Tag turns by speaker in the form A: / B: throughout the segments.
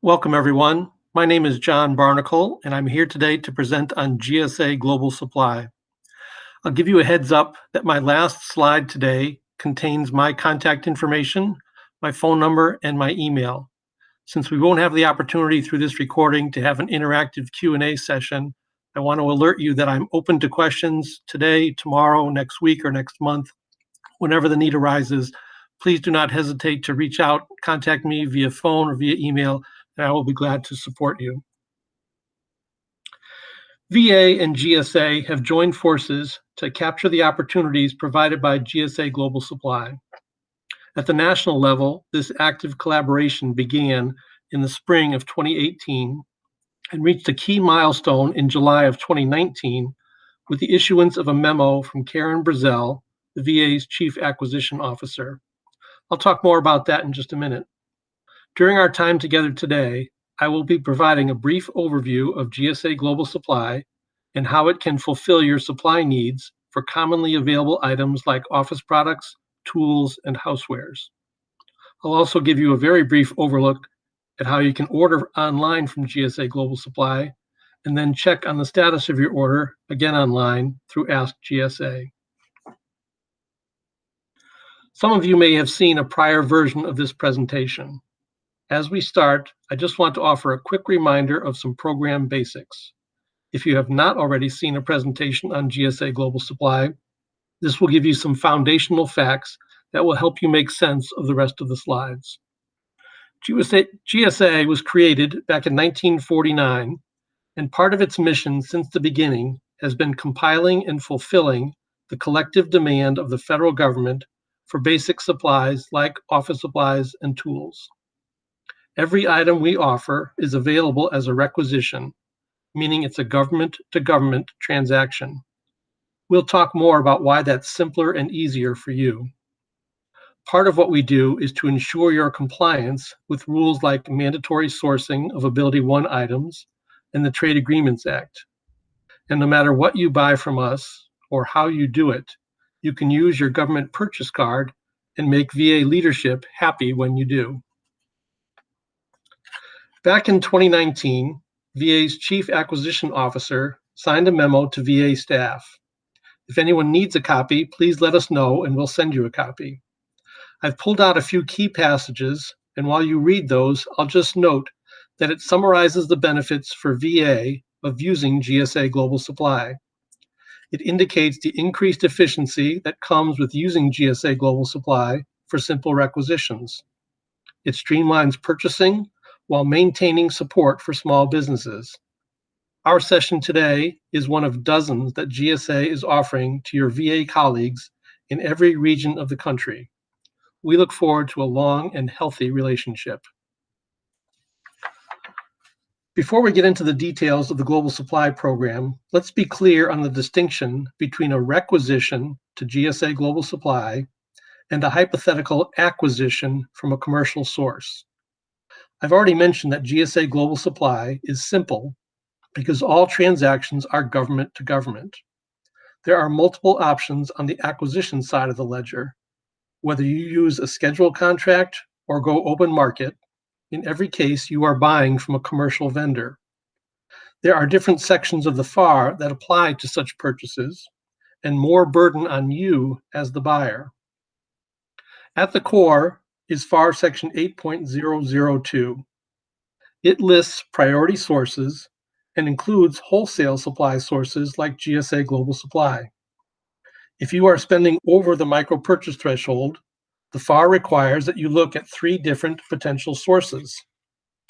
A: Welcome, everyone. My name is John Barnacle, and I'm here today to present on GSA Global Supply. I'll give you a heads up that my last slide today contains my contact information, my phone number, and my email. Since we won't have the opportunity through this recording to have an interactive Q&A session, I want to alert you that I'm open to questions today, tomorrow, next week, or next month. Whenever the need arises, please do not hesitate to reach out, contact me via phone or via email, and I will be glad to support you. VA and GSA have joined forces to capture the opportunities provided by GSA Global Supply. At the national level, this active collaboration began in the spring of 2018 and reached a key milestone in July of 2019 with the issuance of a memo from Karen Brazel, the VA's Chief Acquisition Officer. I'll talk more about that in just a minute. During our time together today, I will be providing a brief overview of GSA Global Supply and how it can fulfill your supply needs for commonly available items like office products, tools, and housewares. I'll also give you a very brief overlook at how you can order online from GSA Global Supply and then check on the status of your order, again online, through Ask GSA. Some of you may have seen a prior version of this presentation. As we start, I just want to offer a quick reminder of some program basics. If you have not already seen a presentation on GSA Global Supply, this will give you some foundational facts that will help you make sense of the rest of the slides. GSA was created back in 1949, and part of its mission since the beginning has been compiling and fulfilling the collective demand of the federal government for basic supplies like office supplies and tools. Every item we offer is available as a requisition, meaning it's a government-to-government transaction. We'll talk more about why that's simpler and easier for you. Part of what we do is to ensure your compliance with rules like mandatory sourcing of Ability One items and the Trade Agreements Act. And no matter what you buy from us or how you do it, you can use your government purchase card and make VA leadership happy when you do. Back in 2019, VA's Chief Acquisition Officer signed a memo to VA staff. If anyone needs a copy, please let us know and we'll send you a copy. I've pulled out a few key passages, and while you read those, I'll just note that it summarizes the benefits for VA of using GSA Global Supply. It indicates the increased efficiency that comes with using GSA Global Supply for simple requisitions. It streamlines purchasing while maintaining support for small businesses. Our session today is one of dozens that GSA is offering to your VA colleagues in every region of the country. We look forward to a long and healthy relationship. Before we get into the details of the Global Supply Program, let's be clear on the distinction between a requisition to GSA Global Supply and a hypothetical acquisition from a commercial source. I've already mentioned that GSA Global Supply is simple because all transactions are government to government. There are multiple options on the acquisition side of the ledger. Whether you use a scheduled contract or go open market, in every case you are buying from a commercial vendor. There are different sections of the FAR that apply to such purchases and more burden on you as the buyer. At the core is FAR Section 8.002. It lists priority sources and includes wholesale supply sources like GSA Global Supply. If you are spending over the micro-purchase threshold, the FAR requires that you look at 3 different potential sources.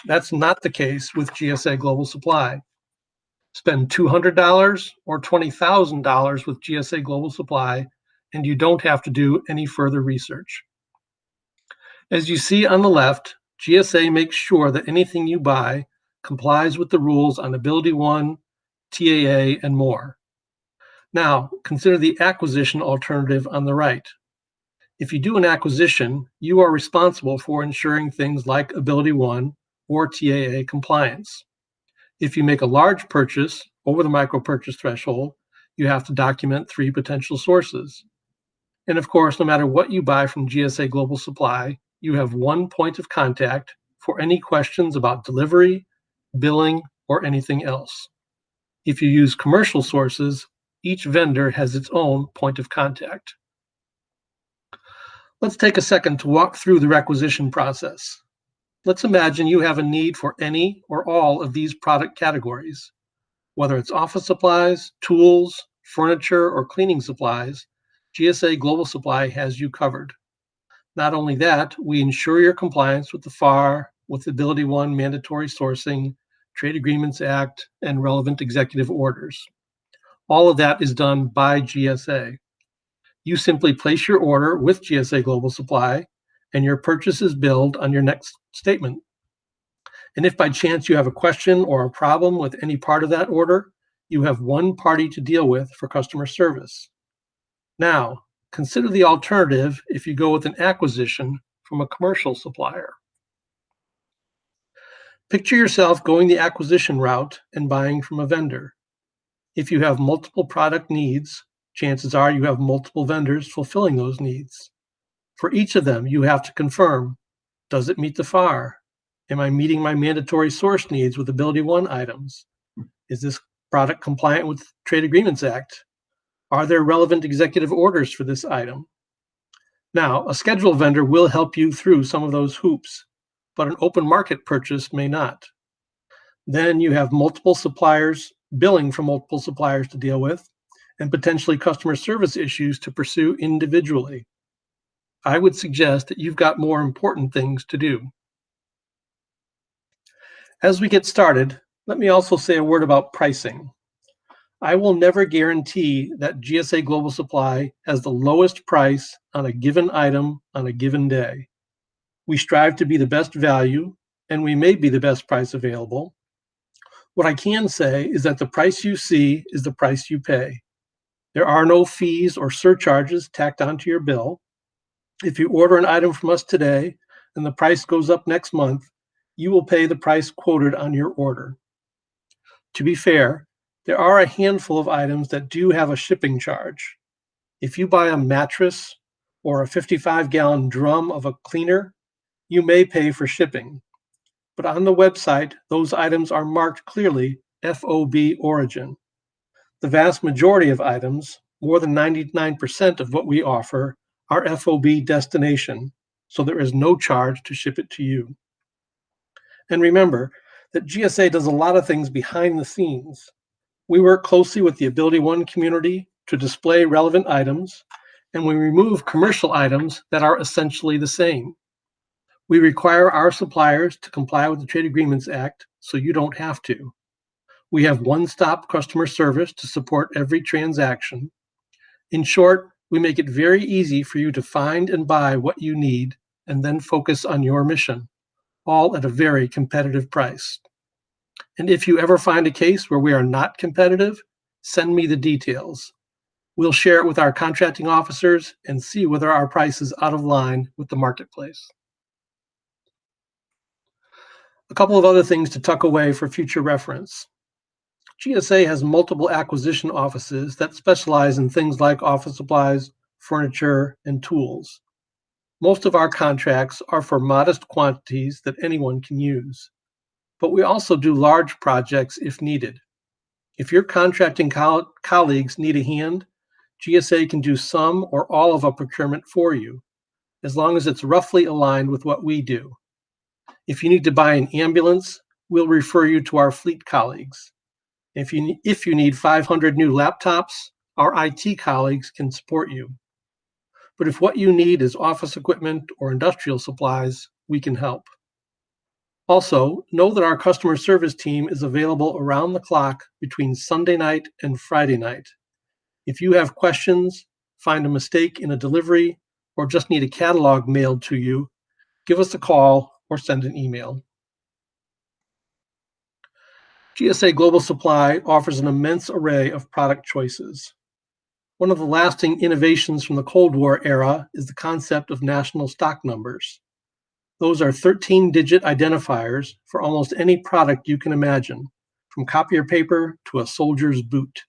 A: That's not the case with GSA Global Supply. Spend $200 or $20,000 with GSA Global Supply, and you don't have to do any further research. As you see on the left, GSA makes sure that anything you buy complies with the rules on Ability One, TAA, and more. Now, consider the acquisition alternative on the right. If you do an acquisition, you are responsible for ensuring things like Ability One or TAA compliance. If you make a large purchase over the micro-purchase threshold, you have to document 3 potential sources. And of course, no matter what you buy from GSA Global Supply, you have one point of contact for any questions about delivery, billing, or anything else. If you use commercial sources, each vendor has its own point of contact. Let's take a second to walk through the requisition process. Let's imagine you have a need for any or all of these product categories. Whether it's office supplies, tools, furniture, or cleaning supplies, GSA Global Supply has you covered. Not only that, we ensure your compliance with the FAR, with the Ability One mandatory sourcing, Trade Agreements Act, and relevant executive orders. All of that is done by GSA. You simply place your order with GSA Global Supply, and your purchase is billed on your next statement. And if by chance you have a question or a problem with any part of that order, you have one party to deal with for customer service. Now, consider the alternative if you go with an acquisition from a commercial supplier. Picture yourself going the acquisition route and buying from a vendor. If you have multiple product needs, chances are you have multiple vendors fulfilling those needs. For each of them, you have to confirm, does it meet the FAR? Am I meeting my mandatory source needs with Ability One items? Is this product compliant with Trade Agreements Act? Are there relevant executive orders for this item? Now, a scheduled vendor will help you through some of those hoops, but an open market purchase may not. Then you have multiple suppliers, billing from multiple suppliers to deal with, and potentially customer service issues to pursue individually. I would suggest that you've got more important things to do. As we get started, let me also say a word about pricing. I will never guarantee that GSA Global Supply has the lowest price on a given item on a given day. We strive to be the best value, and we may be the best price available. What I can say is that the price you see is the price you pay. There are no fees or surcharges tacked onto your bill. If you order an item from us today and the price goes up next month, you will pay the price quoted on your order. To be fair, there are a handful of items that do have a shipping charge. If you buy a mattress or a 55-gallon drum of a cleaner, you may pay for shipping. But on the website, those items are marked clearly FOB origin. The vast majority of items, more than 99% of what we offer, are FOB destination, so there is no charge to ship it to you. And remember that GSA does a lot of things behind the scenes. We work closely with the Ability One community to display relevant items, and we remove commercial items that are essentially the same. We require our suppliers to comply with the Trade Agreements Act, so you don't have to. We have one-stop customer service to support every transaction. In short, we make it very easy for you to find and buy what you need and then focus on your mission, all at a very competitive price. And if you ever find a case where we are not competitive, send me the details. We'll share it with our contracting officers and see whether our price is out of line with the marketplace. A couple of other things to tuck away for future reference. GSA has multiple acquisition offices that specialize in things like office supplies, furniture, and tools. Most of our contracts are for modest quantities that anyone can use, but we also do large projects if needed. If your contracting colleagues need a hand, GSA can do some or all of a procurement for you, as long as it's roughly aligned with what we do. If you need to buy an ambulance, we'll refer you to our fleet colleagues. If you need 500 new laptops, our IT colleagues can support you. But if what you need is office equipment or industrial supplies, we can help. Also, know that our customer service team is available around the clock between Sunday night and Friday night. If you have questions, find a mistake in a delivery, or just need a catalog mailed to you, give us a call or send an email. GSA Global Supply offers an immense array of product choices. One of the lasting innovations from the Cold War era is the concept of national stock numbers. Those are 13-digit identifiers for almost any product you can imagine, from copier paper to a soldier's boot.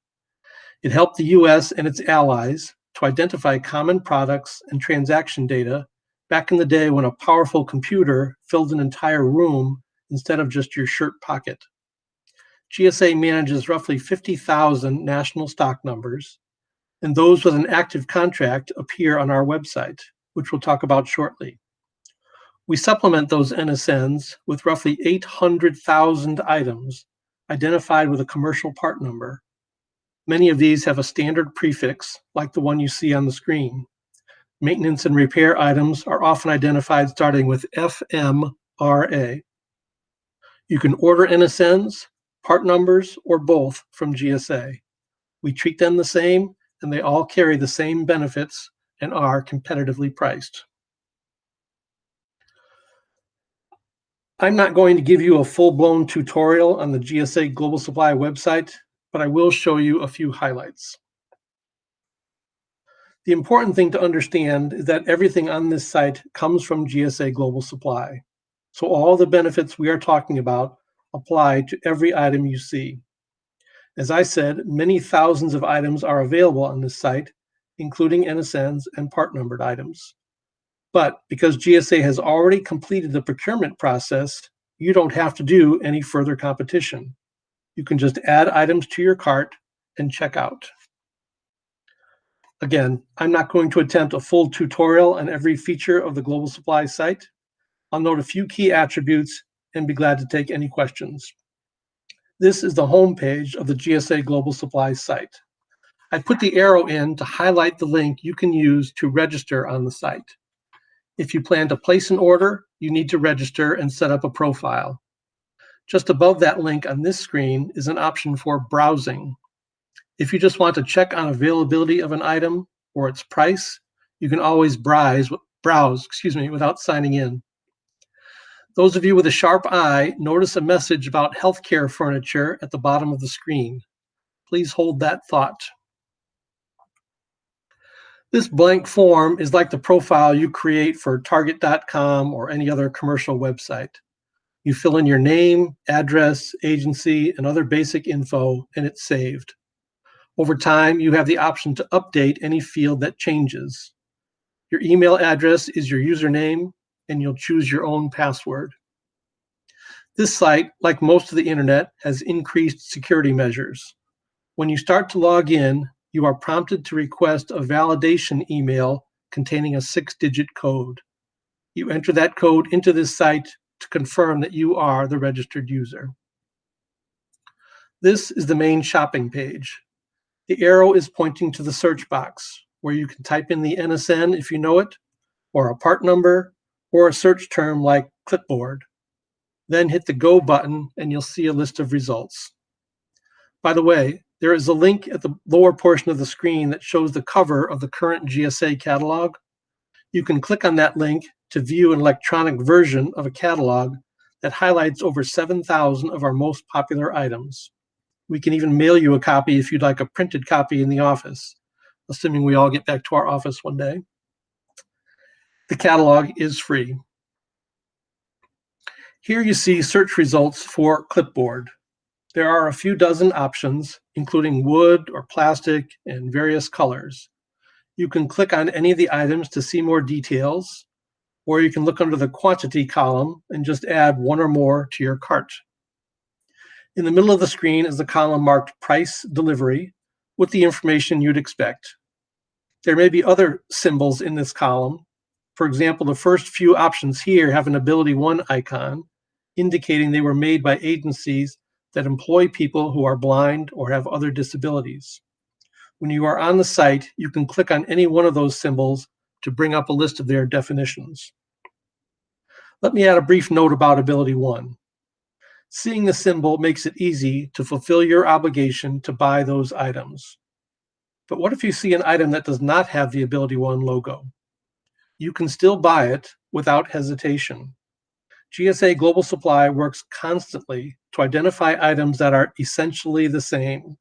A: It helped the U.S. and its allies to identify common products and transaction data back in the day when a powerful computer filled an entire room instead of just your shirt pocket. GSA manages roughly 50,000 national stock numbers, and those with an active contract appear on our website, which we'll talk about shortly. We supplement those NSNs with roughly 800,000 items identified with a commercial part number. Many of these have a standard prefix, like the one you see on the screen. Maintenance and repair items are often identified starting with FMRA. You can order NSNs, part numbers, or both from GSA. We treat them the same, and they all carry the same benefits and are competitively priced. I'm not going to give you a full-blown tutorial on the GSA Global Supply website, but I will show you a few highlights. The important thing to understand is that everything on this site comes from GSA Global Supply. So all the benefits we are talking about apply to every item you see. As I said, many thousands of items are available on this site, including NSNs and part numbered items. But because GSA has already completed the procurement process, you don't have to do any further competition. You can just add items to your cart and check out. Again, I'm not going to attempt a full tutorial on every feature of the Global Supply site. I'll note a few key attributes and be glad to take any questions. This is the home page of the GSA Global Supply site. I put the arrow in to highlight the link you can use to register on the site. If you plan to place an order, you need to register and set up a profile. Just above that link on this screen is an option for browsing. If you just want to check on availability of an item or its price, you can always browse without signing in. Those of you with a sharp eye notice a message about healthcare furniture at the bottom of the screen. Please hold that thought. This blank form is like the profile you create for Target.com or any other commercial website. You fill in your name, address, agency, and other basic info, and it's saved. Over time, you have the option to update any field that changes. Your email address is your username, and you'll choose your own password. This site, like most of the internet, has increased security measures. When you start to log in, you are prompted to request a validation email containing a 6-digit code. You enter that code into this site to confirm that you are the registered user. This is the main shopping page. The arrow is pointing to the search box, where you can type in the NSN if you know it, or a part number, or a search term like clipboard. Then hit the Go button and you'll see a list of results. By the way, there is a link at the lower portion of the screen that shows the cover of the current GSA catalog. You can click on that link to view an electronic version of a catalog that highlights over 7,000 of our most popular items. We can even mail you a copy if you'd like a printed copy in the office, assuming we all get back to our office one day. The catalog is free. Here you see search results for clipboard. There are a few dozen options, including wood or plastic and various colors. You can click on any of the items to see more details, or you can look under the quantity column and just add one or more to your cart. In the middle of the screen is the column marked Price Delivery with the information you'd expect. There may be other symbols in this column. For example, the first few options here have an AbilityOne icon, indicating they were made by agencies that employ people who are blind or have other disabilities. When you are on the site, you can click on any one of those symbols to bring up a list of their definitions. Let me add a brief note about AbilityOne. Seeing the symbol makes it easy to fulfill your obligation to buy those items. But what if you see an item that does not have the AbilityOne logo? You can still buy it without hesitation. GSA Global Supply works constantly to identify items that are essentially the same.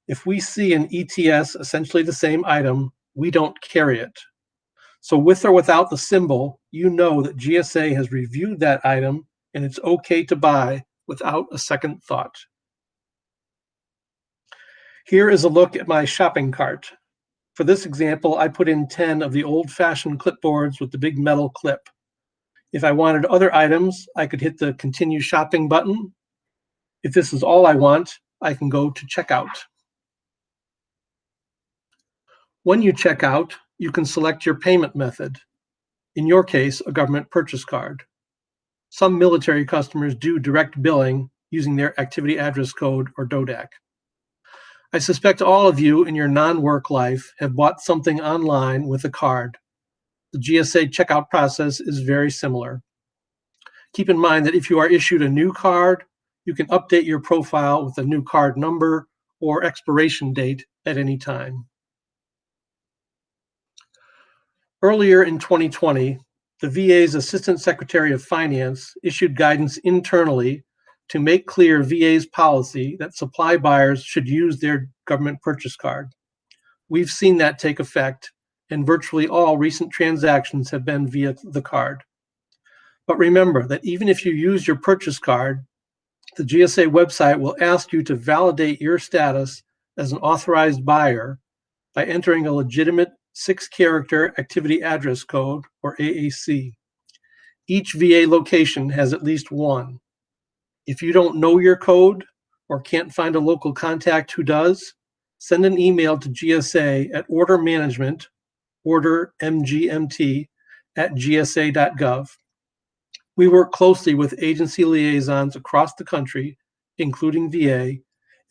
A: If we see an ETS essentially the same item, we don't carry it. So with or without the symbol, you know that GSA has reviewed that item and it's okay to buy without a second thought. Here is a look at my shopping cart. For this example, I put in 10 of the old-fashioned clipboards with the big metal clip. If I wanted other items, I could hit the Continue Shopping button. If this is all I want, I can go to Checkout. When you check out, you can select your payment method. In your case, a government purchase card. Some military customers do direct billing using their activity address code or DODAC. I suspect all of you in your non-work life have bought something online with a card. The GSA checkout process is very similar. Keep in mind that if you are issued a new card, you can update your profile with a new card number or expiration date at any time. Earlier in 2020, the VA's Assistant Secretary of Finance issued guidance internally to make clear VA's policy that supply buyers should use their government purchase card. We've seen that take effect, and virtually all recent transactions have been via the card. But remember that even if you use your purchase card, the GSA website will ask you to validate your status as an authorized buyer by entering a legitimate 6-character activity address code, or AAC. Each VA location has at least one. If you don't know your code or can't find a local contact who does, send an email to GSA at order management, order MGMT, at gsa.gov. We work closely with agency liaisons across the country, including VA,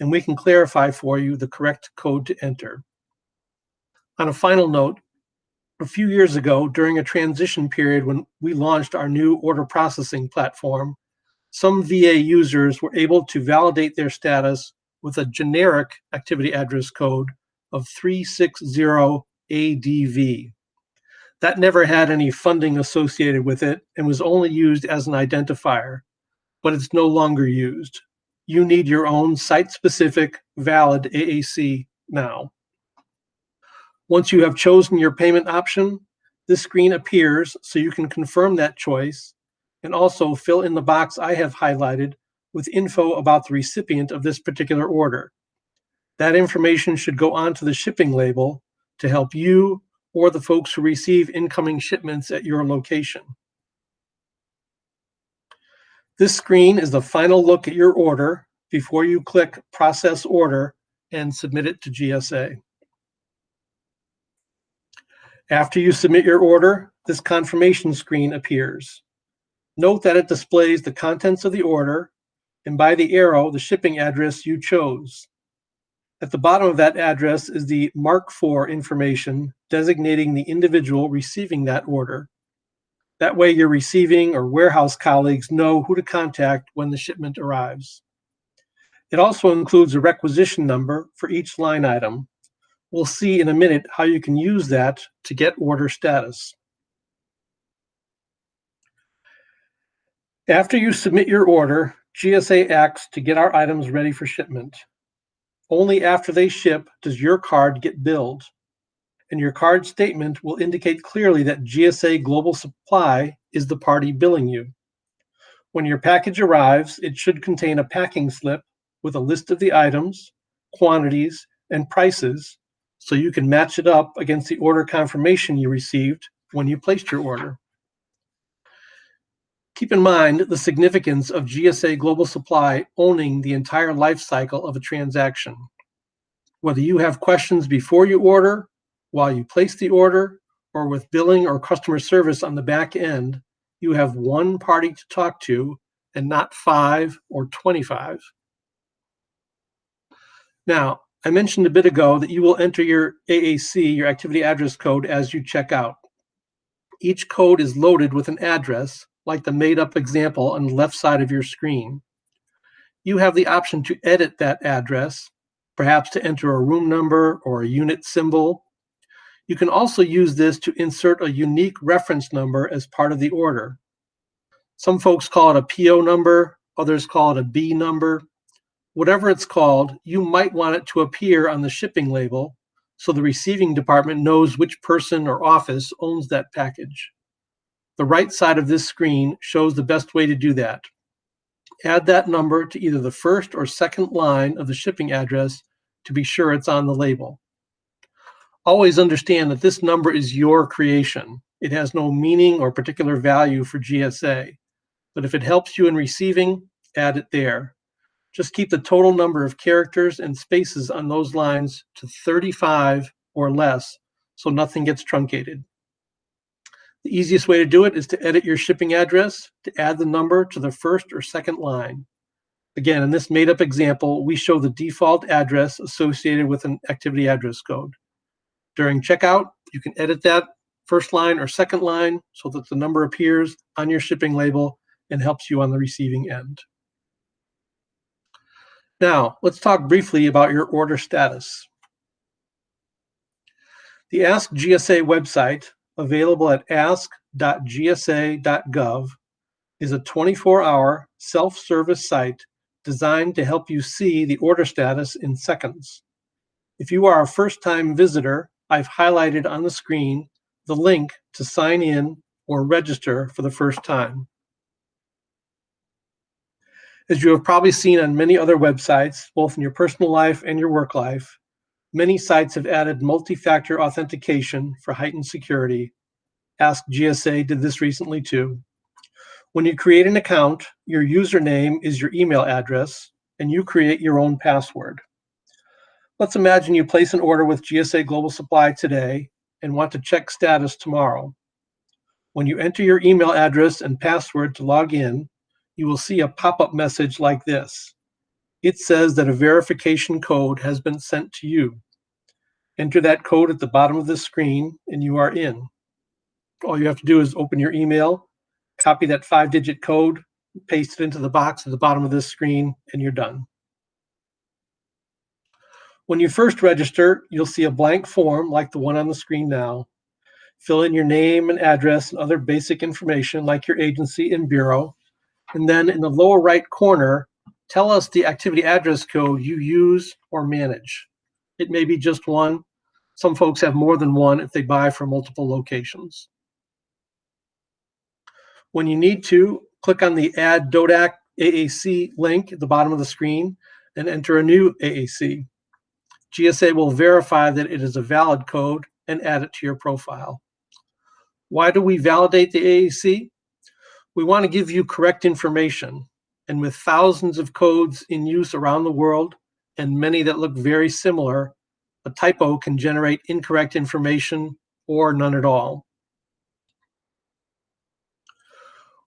A: and we can clarify for you the correct code to enter. On a final note, a few years ago, during a transition period when we launched our new order processing platform, some VA users were able to validate their status with a generic activity address code of 360ADV. That never had any funding associated with it and was only used as an identifier, but it's no longer used. You need your own site-specific, valid AAC now. Once you have chosen your payment option, this screen appears so you can confirm that choice and also fill in the box I have highlighted with info about the recipient of this particular order. That information should go onto the shipping label to help you or the folks who receive incoming shipments at your location. This screen is the final look at your order before you click Process Order and submit it to GSA. After you submit your order, this confirmation screen appears. Note that it displays the contents of the order and by the arrow, the shipping address you chose. At the bottom of that address is the Mark IV information designating the individual receiving that order. That way your receiving or warehouse colleagues know who to contact when the shipment arrives. It also includes a requisition number for each line item. We'll see in a minute how you can use that to get order status. After you submit your order, GSA acts to get our items ready for shipment. Only after they ship does your card get billed, and your card statement will indicate clearly that GSA Global Supply is the party billing you. When your package arrives, it should contain a packing slip with a list of the items, quantities, and prices, so you can match it up against the order confirmation you received when you placed your order. Keep in mind the significance of GSA Global Supply owning the entire life cycle of a transaction. Whether you have questions before you order, while you place the order, or with billing or customer service on the back end, you have one party to talk to and not 5 or 25. Now, I mentioned a bit ago that you will enter your AAC, your activity address code, as you check out. Each code is loaded with an address, like the made-up example on the left side of your screen. You have the option to edit that address, perhaps to enter a room number or a unit symbol. You can also use this to insert a unique reference number as part of the order. Some folks call it a PO number, others call it a B number. Whatever it's called, you might want it to appear on the shipping label so the receiving department knows which person or office owns that package. The right side of this screen shows the best way to do that. Add that number to either the first or second line of the shipping address to be sure it's on the label. Always understand that this number is your creation. It has no meaning or particular value for GSA, but if it helps you in receiving, add it there. Just keep the total number of characters and spaces on those lines to 35 or less so nothing gets truncated. The easiest way to do it is to edit your shipping address to add the number to the first or second line. Again, in this made-up example, we show the default address associated with an activity address code. During checkout, you can edit that first line or second line so that the number appears on your shipping label and helps you on the receiving end. Now, let's talk briefly about your order status. The Ask GSA website, available at ask.gsa.gov, is a 24-hour self-service site designed to help you see the order status in seconds. If you are a first-time visitor, I've highlighted on the screen the link to sign in or register for the first time. As you have probably seen on many other websites, both in your personal life and your work life, many sites have added multi-factor authentication for heightened security. Ask GSA did this recently too. When you create an account, your username is your email address, and you create your own password. Let's imagine you place an order with GSA Global Supply today and want to check status tomorrow. When you enter your email address and password to log in, you will see a pop-up message like this. It says that a verification code has been sent to you. Enter that code at the bottom of the screen and you are in. All you have to do is open your email, copy that 5-digit code, paste it into the box at the bottom of this screen, and you're done. When you first register, you'll see a blank form like the one on the screen now. Fill in your name and address and other basic information like your agency and bureau. And then in the lower right corner, tell us the activity address code you use or manage. It may be just one. Some folks have more than one if they buy from multiple locations. When you need to, click on the Add DODAC AAC link at the bottom of the screen and enter a new AAC. GSA will verify that it is a valid code and add it to your profile. Why do we validate the AAC? We want to give you correct information, and with thousands of codes in use around the world and many that look very similar, a typo can generate incorrect information or none at all.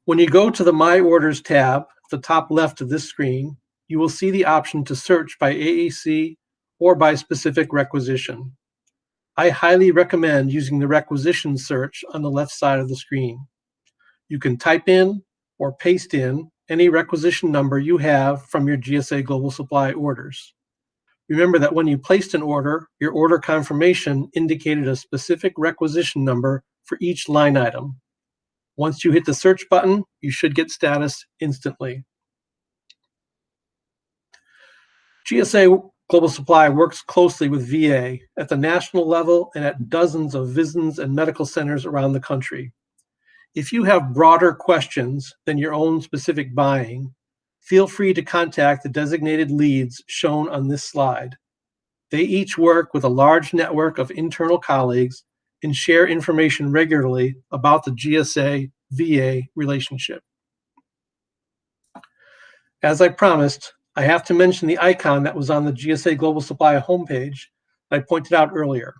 A: When you go to the My Orders tab at the top left of this screen, you will see the option to search by AAC or by specific requisition. I highly recommend using the Requisition Search on the left side of the screen. You can type in or paste in any requisition number you have from your GSA Global Supply orders. Remember that when you placed an order, your order confirmation indicated a specific requisition number for each line item. Once you hit the search button, you should get status instantly. GSA Global Supply works closely with VA at the national level and at dozens of VISNs and medical centers around the country. If you have broader questions than your own specific buying, feel free to contact the designated leads shown on this slide. They each work with a large network of internal colleagues and share information regularly about the GSA-VA relationship. As I promised, I have to mention the icon that was on the GSA Global Supply homepage that I pointed out earlier.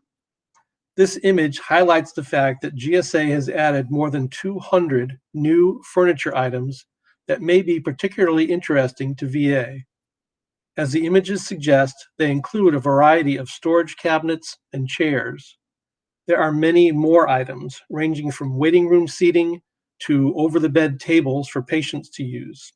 A: This image highlights the fact that GSA has added more than 200 new furniture items that may be particularly interesting to VA. As the images suggest, they include a variety of storage cabinets and chairs. There are many more items, ranging from waiting room seating to over-the-bed tables for patients to use.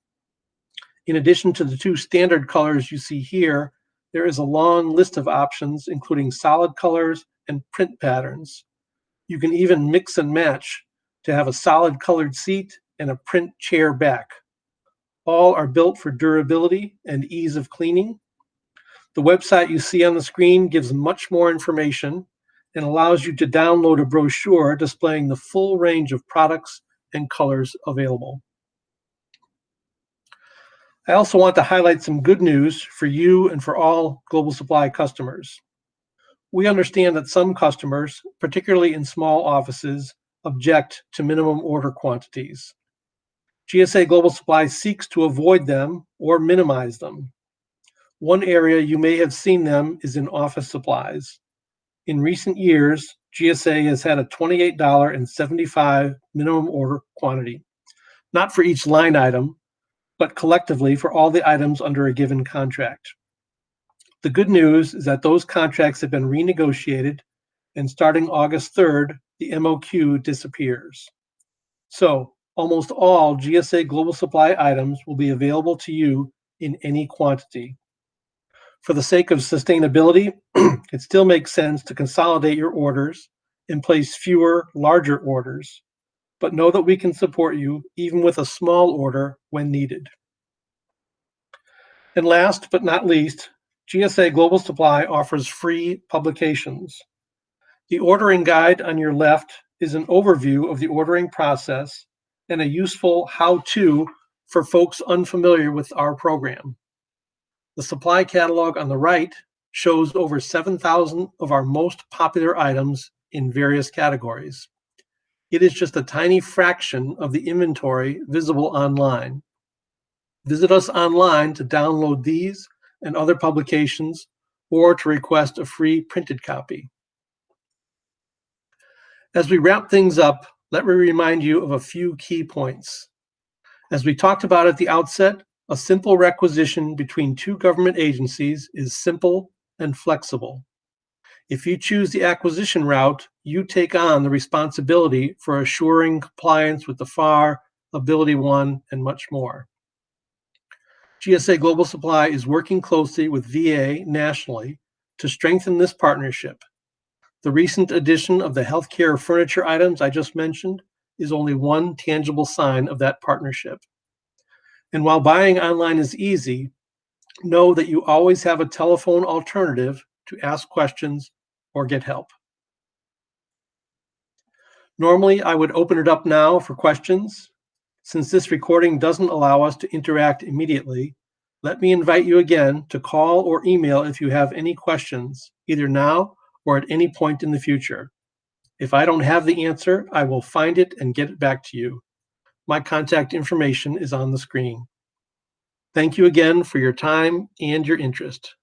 A: In addition to the two standard colors you see here, there is a long list of options, including solid colors and print patterns. You can even mix and match to have a solid colored seat and a print chair back. All are built for durability and ease of cleaning. The website you see on the screen gives much more information and allows you to download a brochure displaying the full range of products and colors available. I also want to highlight some good news for you and for all Global Supply customers. We understand that some customers, particularly in small offices, object to minimum order quantities. GSA Global Supply seeks to avoid them or minimize them. One area you may have seen them is in office supplies. In recent years, GSA has had a $28.75 minimum order quantity, not for each line item, but collectively for all the items under a given contract. The good news is that those contracts have been renegotiated, and starting August 3rd, the MOQ disappears. So, almost all GSA Global Supply items will be available to you in any quantity. For the sake of sustainability, it still makes sense to consolidate your orders and place fewer, larger orders, but know that we can support you even with a small order when needed. And last but not least, GSA Global Supply offers free publications. The ordering guide on your left is an overview of the ordering process and a useful how-to for folks unfamiliar with our program. The supply catalog on the right shows over 7,000 of our most popular items in various categories. It is just a tiny fraction of the inventory visible online. Visit us online to download these and other publications or to request a free printed copy. As we wrap things up, let me remind you of a few key points. As we talked about at the outset, a simple requisition between two government agencies is simple and flexible. If you choose the acquisition route, you take on the responsibility for assuring compliance with the FAR, Ability One, and much more. GSA Global Supply is working closely with VA nationally to strengthen this partnership. The recent addition of the healthcare furniture items I just mentioned is only one tangible sign of that partnership. And while buying online is easy, know that you always have a telephone alternative to ask questions or get help. Normally, I would open it up now for questions. Since this recording doesn't allow us to interact immediately, let me invite you again to call or email if you have any questions, either now or at any point in the future. If I don't have the answer, I will find it and get it back to you. My contact information is on the screen. Thank you again for your time and your interest.